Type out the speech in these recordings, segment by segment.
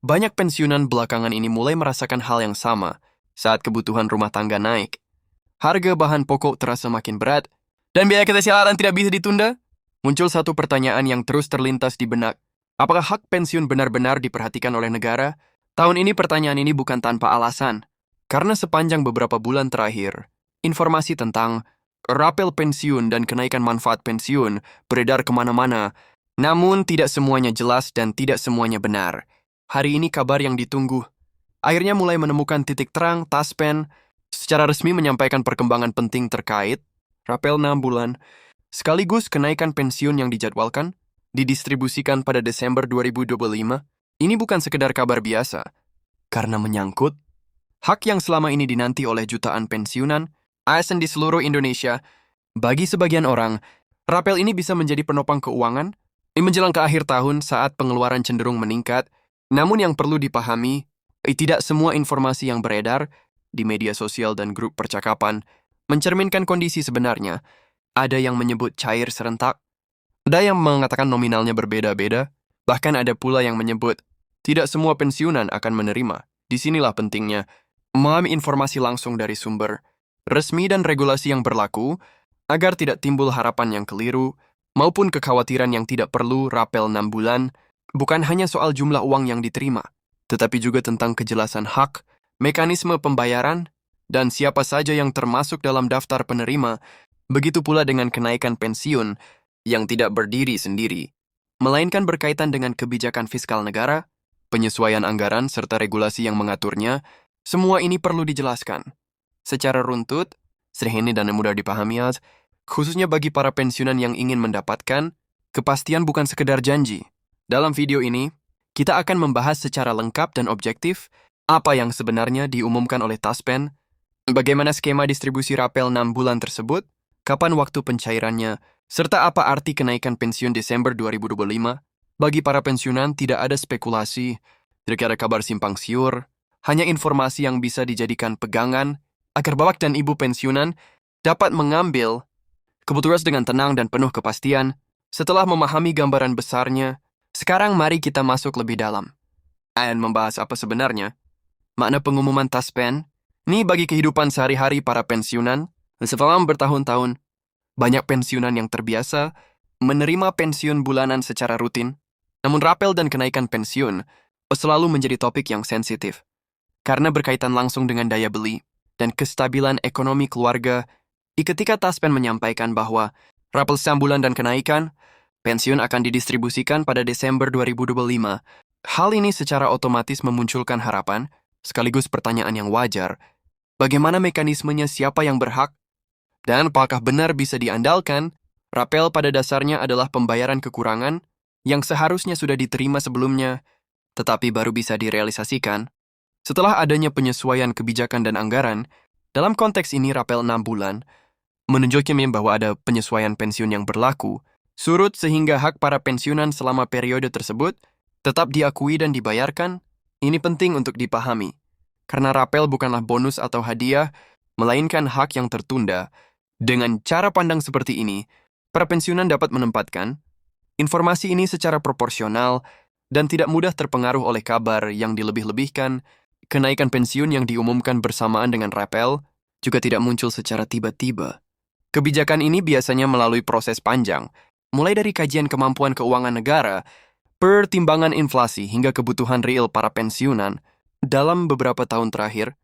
Banyak pensiunan belakangan ini mulai merasakan hal yang sama saat kebutuhan rumah tangga naik. Harga bahan pokok terasa makin berat, dan biaya kesehatan tidak bisa ditunda. Muncul satu pertanyaan yang terus terlintas di benak. Apakah hak pensiun benar-benar diperhatikan oleh negara? Tahun ini pertanyaan ini bukan tanpa alasan. Karena sepanjang beberapa bulan terakhir, informasi tentang rapel pensiun dan kenaikan manfaat pensiun beredar kemana-mana. Namun tidak semuanya jelas dan tidak semuanya benar. Hari ini kabar yang ditunggu akhirnya mulai menemukan titik terang. Taspen secara resmi menyampaikan perkembangan penting terkait rapel 6 bulan, sekaligus kenaikan pensiun yang dijadwalkan didistribusikan pada Desember 2025. Ini bukan sekedar kabar biasa, karena menyangkut hak yang selama ini dinanti oleh jutaan pensiunan ASN di seluruh Indonesia. Bagi sebagian orang, rapel ini bisa menjadi penopang keuangan menjelang ke akhir tahun saat pengeluaran cenderung meningkat. Namun yang perlu dipahami, tidak semua informasi yang beredar di media sosial dan grup percakapan mencerminkan kondisi sebenarnya. Ada yang menyebut cair serentak, ada yang mengatakan nominalnya berbeda-beda, bahkan ada pula yang menyebut tidak semua pensiunan akan menerima. Disinilah pentingnya memahami informasi langsung dari sumber resmi dan regulasi yang berlaku agar tidak timbul harapan yang keliru maupun kekhawatiran yang tidak perlu. Rapel 6 bulan bukan hanya soal jumlah uang yang diterima, tetapi juga tentang kejelasan hak, mekanisme pembayaran, dan siapa saja yang termasuk dalam daftar penerima. Begitu pula dengan kenaikan pensiun yang tidak berdiri sendiri, melainkan berkaitan dengan kebijakan fiskal negara, penyesuaian anggaran, serta regulasi yang mengaturnya. Semua ini perlu dijelaskan secara runtut, sederhana dan mudah dipahami, khususnya bagi para pensiunan yang ingin mendapatkan kepastian bukan sekedar janji. Dalam video ini, kita akan membahas secara lengkap dan objektif apa yang sebenarnya diumumkan oleh Taspen, bagaimana skema distribusi rapel 6 bulan tersebut, kapan waktu pencairannya, serta apa arti kenaikan pensiun Desember 2025. Bagi para pensiunan tidak ada spekulasi, tidak ada kabar simpang siur, hanya informasi yang bisa dijadikan pegangan agar bapak dan ibu pensiunan dapat mengambil keputusan dengan tenang dan penuh kepastian. Setelah memahami gambaran besarnya, sekarang mari kita masuk lebih dalam dan membahas apa sebenarnya makna pengumuman Taspen ini bagi kehidupan sehari-hari para pensiunan. Setelah bertahun-tahun, banyak pensiunan yang terbiasa menerima pensiun bulanan secara rutin, namun rapel dan kenaikan pensiun selalu menjadi topik yang sensitif karena berkaitan langsung dengan daya beli dan kestabilan ekonomi keluarga. Ketika Taspen menyampaikan bahwa rapel 6 bulan dan kenaikan pensiun akan didistribusikan pada Desember 2025, hal ini secara otomatis memunculkan harapan, sekaligus pertanyaan yang wajar. Bagaimana mekanismenya, siapa yang berhak, dan apakah benar bisa diandalkan? Rapel pada dasarnya adalah pembayaran kekurangan yang seharusnya sudah diterima sebelumnya, tetapi baru bisa direalisasikan setelah adanya penyesuaian kebijakan dan anggaran. Dalam konteks ini, rapel 6 bulan menunjukkan bahwa ada penyesuaian pensiun yang berlaku surut sehingga hak para pensiunan selama periode tersebut tetap diakui dan dibayarkan. Ini penting untuk dipahami, karena rapel bukanlah bonus atau hadiah, melainkan hak yang tertunda. Dengan cara pandang seperti ini, para pensiunan dapat menempatkan informasi ini secara proporsional dan tidak mudah terpengaruh oleh kabar yang dilebih-lebihkan. Kenaikan pensiun yang diumumkan bersamaan dengan rapel juga tidak muncul secara tiba-tiba. Kebijakan ini biasanya melalui proses panjang, mulai dari kajian kemampuan keuangan negara, pertimbangan inflasi, hingga kebutuhan real para pensiunan. Dalam beberapa tahun terakhir,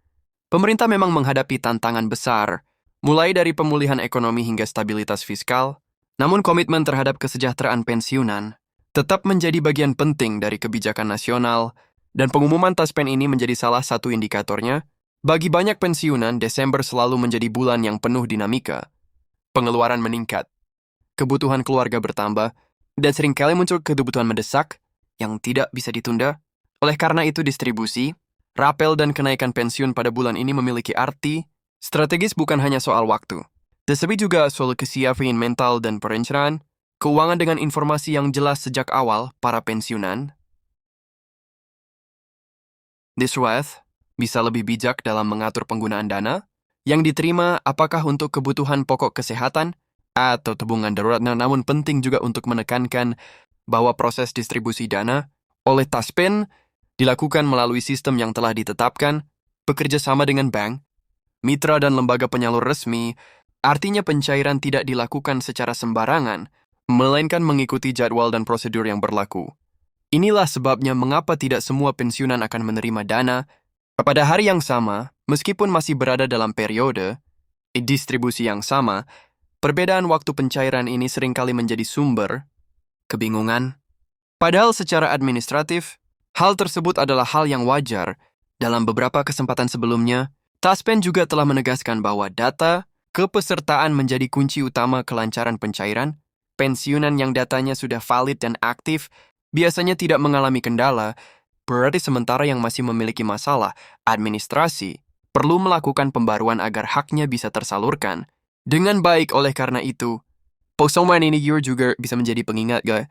pemerintah memang menghadapi tantangan besar, mulai dari pemulihan ekonomi hingga stabilitas fiskal. Namun komitmen terhadap kesejahteraan pensiunan tetap menjadi bagian penting dari kebijakan nasional, dan pengumuman Taspen ini menjadi salah satu indikatornya. Bagi banyak pensiunan, Desember selalu menjadi bulan yang penuh dinamika. Pengeluaran meningkat, kebutuhan keluarga bertambah, dan seringkali muncul kebutuhan mendesak yang tidak bisa ditunda. Oleh karena itu, distribusi, rapel, dan kenaikan pensiun pada bulan ini memiliki arti strategis bukan hanya soal waktu, tetapi juga soal kesiapan mental dan perencanaan keuangan. Dengan informasi yang jelas sejak awal, para pensiunan bisa lebih bijak dalam mengatur penggunaan dana yang diterima, apakah untuk kebutuhan pokok kesehatan atau tabungan darurat. Namun penting juga untuk menekankan bahwa proses distribusi dana oleh Taspen dilakukan melalui sistem yang telah ditetapkan, bekerja sama dengan bank, mitra dan lembaga penyalur resmi, artinya pencairan tidak dilakukan secara sembarangan, melainkan mengikuti jadwal dan prosedur yang berlaku. Inilah sebabnya mengapa tidak semua pensiunan akan menerima dana pada hari yang sama, meskipun masih berada dalam periode distribusi yang sama. Perbedaan waktu pencairan ini seringkali menjadi sumber kebingungan. Padahal secara administratif, hal tersebut adalah hal yang wajar. Dalam beberapa kesempatan sebelumnya, Taspen juga telah menegaskan bahwa data kepesertaan menjadi kunci utama kelancaran pencairan. Pensiunan yang datanya sudah valid dan aktif biasanya tidak mengalami kendala, berarti sementara yang masih memiliki masalah administrasi perlu melakukan pembaruan agar haknya bisa tersalurkan dengan baik. Oleh karena itu, Posoman ini juga bisa menjadi pengingat, guys,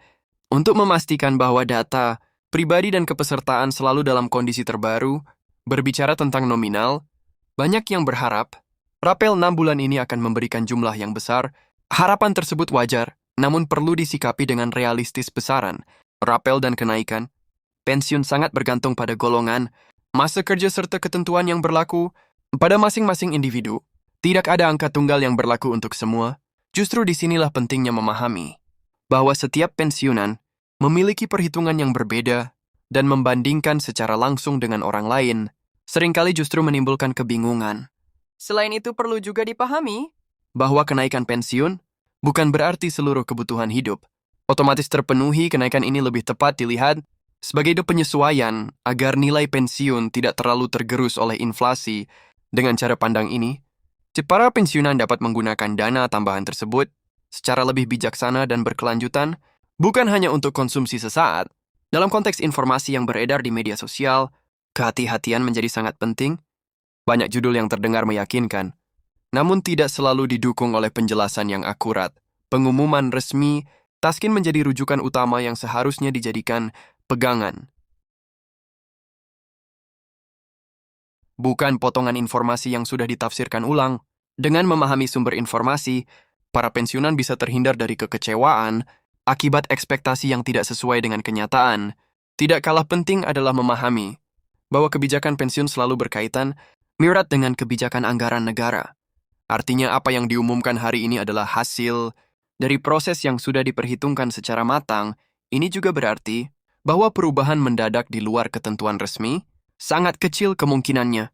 untuk memastikan bahwa data pribadi dan kepesertaan selalu dalam kondisi terbaru. Berbicara tentang nominal, banyak yang berharap rapel 6 bulan ini akan memberikan jumlah yang besar. Harapan tersebut wajar, namun perlu disikapi dengan realistis. Besaran rapel dan kenaikan pensiun sangat bergantung pada golongan, masa kerja serta ketentuan yang berlaku pada masing-masing individu. Tidak ada angka tunggal yang berlaku untuk semua. Justru disinilah pentingnya memahami bahwa setiap pensiunan memiliki perhitungan yang berbeda dan membandingkan secara langsung dengan orang lain seringkali justru menimbulkan kebingungan. Selain itu perlu juga dipahami bahwa kenaikan pensiun bukan berarti seluruh kebutuhan hidup otomatis terpenuhi. Kenaikan ini lebih tepat dilihat sebagai penyesuaian agar nilai pensiun tidak terlalu tergerus oleh inflasi. Dengan cara pandang ini, para pensiunan dapat menggunakan dana tambahan tersebut secara lebih bijaksana dan berkelanjutan, bukan hanya untuk konsumsi sesaat. Dalam konteks informasi yang beredar di media sosial, kehati-hatian menjadi sangat penting. Banyak judul yang terdengar meyakinkan, namun tidak selalu didukung oleh penjelasan yang akurat. Pengumuman resmi, Taskin menjadi rujukan utama yang seharusnya dijadikan pegangan, bukan potongan informasi yang sudah ditafsirkan ulang. Dengan memahami sumber informasi, para pensiunan bisa terhindar dari kekecewaan akibat ekspektasi yang tidak sesuai dengan kenyataan. Tidak kalah penting adalah memahami bahwa kebijakan pensiun selalu berkaitan erat dengan kebijakan anggaran negara. Artinya apa yang diumumkan hari ini adalah hasil dari proses yang sudah diperhitungkan secara matang. Ini juga berarti bahwa perubahan mendadak di luar ketentuan resmi sangat kecil kemungkinannya.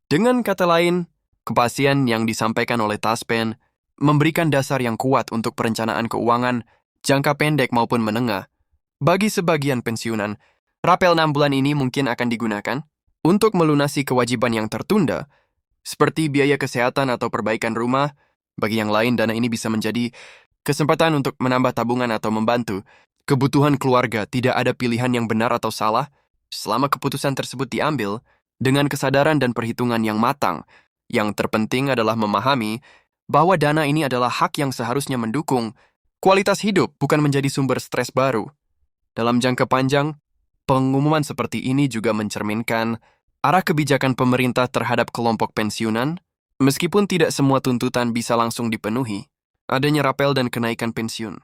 Dengan kata lain, kepastian yang disampaikan oleh Taspen memberikan dasar yang kuat untuk perencanaan keuangan jangka pendek maupun menengah. Bagi sebagian pensiunan, rapel 6 bulan ini mungkin akan digunakan untuk melunasi kewajiban yang tertunda, seperti biaya kesehatan atau perbaikan rumah. Bagi yang lain, dana ini bisa menjadi kesempatan untuk menambah tabungan atau membantu kebutuhan keluarga. Tidak ada pilihan yang benar atau salah selama keputusan tersebut diambil dengan kesadaran dan perhitungan yang matang. Yang terpenting adalah memahami bahwa dana ini adalah hak yang seharusnya mendukung kualitas hidup, bukan menjadi sumber stres baru. Dalam jangka panjang, pengumuman seperti ini juga mencerminkan arah kebijakan pemerintah terhadap kelompok pensiunan. Meskipun tidak semua tuntutan bisa langsung dipenuhi, adanya rapel dan kenaikan pensiun